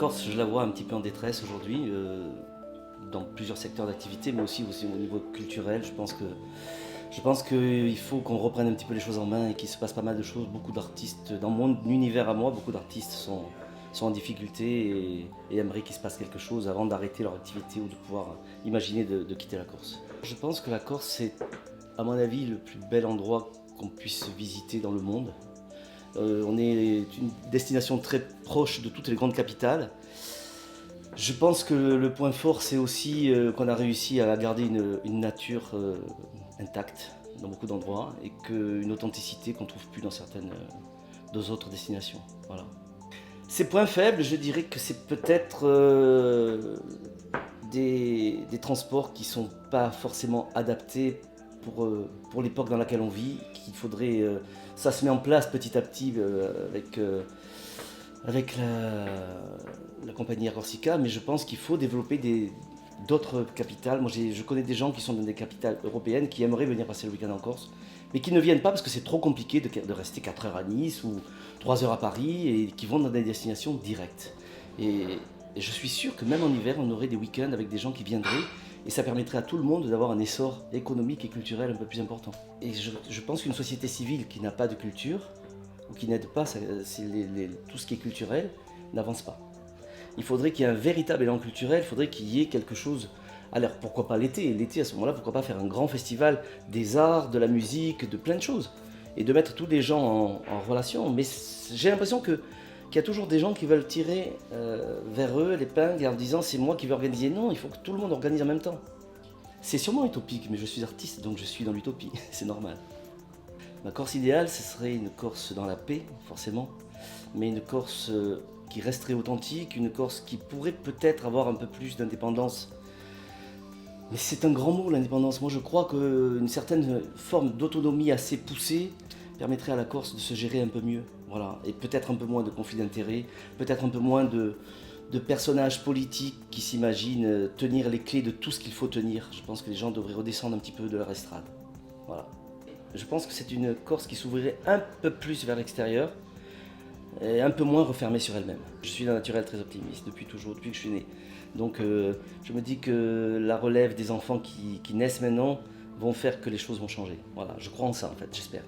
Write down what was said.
Corse, je la vois un petit peu en détresse aujourd'hui, dans plusieurs secteurs d'activité, mais aussi au niveau culturel. Je pense qu'il faut qu'on reprenne un petit peu les choses en main et qu'il se passe pas mal de choses. Beaucoup d'artistes, dans mon univers à moi, beaucoup d'artistes sont en difficulté et aimeraient qu'il se passe quelque chose avant d'arrêter leur activité ou de pouvoir imaginer de quitter la Corse. Je pense que la Corse, c'est, à mon avis, le plus bel endroit qu'on puisse visiter dans le monde. On est une destination très proche de toutes les grandes capitales. Je pense que le point fort, c'est aussi qu'on a réussi à garder une nature intacte dans beaucoup d'endroits et une authenticité qu'on ne trouve plus dans certaines deux autres destinations. Voilà. Ces points faibles, je dirais que c'est peut-être des transports qui ne sont pas forcément adaptés pour l'époque dans laquelle on vit, qu'il faudrait, ça se met en place petit à petit avec la compagnie Air Corsica, mais je pense qu'il faut développer d'autres capitales. Moi, je connais des gens qui sont dans des capitales européennes qui aimeraient venir passer le week-end en Corse, mais qui ne viennent pas parce que c'est trop compliqué de rester 4 heures à Nice ou 3 heures à Paris et qui vont dans des destinations directes. Et je suis sûr que même en hiver, on aurait des week-ends avec des gens qui viendraient et ça permettrait à tout le monde d'avoir un essor économique et culturel un peu plus important. Et je pense qu'une société civile qui n'a pas de culture ou qui n'aide pas tout ce qui est culturel n'avance pas. Il faudrait qu'il y ait un véritable élan culturel, il faudrait qu'il y ait quelque chose. Alors pourquoi pas l'été? L'été à ce moment-là, pourquoi pas faire un grand festival des arts, de la musique, de plein de choses et de mettre tous les gens en relation. Mais j'ai l'impression qu'il y a toujours des gens qui veulent tirer vers eux l'épingle en disant c'est moi qui veux organiser. Non, il faut que tout le monde organise en même temps. C'est sûrement utopique, mais je suis artiste donc je suis dans l'utopie, c'est normal. Ma Corse idéale, ce serait une Corse dans la paix, forcément, mais une Corse qui resterait authentique, une Corse qui pourrait peut-être avoir un peu plus d'indépendance. Mais c'est un grand mot, l'indépendance. Moi, je crois qu'une certaine forme d'autonomie assez poussée permettrait à la Corse de se gérer un peu mieux. Voilà. Et peut-être un peu moins de conflits d'intérêts, peut-être un peu moins de personnages politiques qui s'imaginent tenir les clés de tout ce qu'il faut tenir. Je pense que les gens devraient redescendre un petit peu de leur estrade. Voilà. Je pense que c'est une Corse qui s'ouvrirait un peu plus vers l'extérieur et un peu moins refermée sur elle-même. Je suis d'un naturel très optimiste depuis toujours, depuis que je suis né. Donc je me dis que la relève des enfants qui naissent maintenant vont faire que les choses vont changer. Voilà, je crois en ça en fait, j'espère.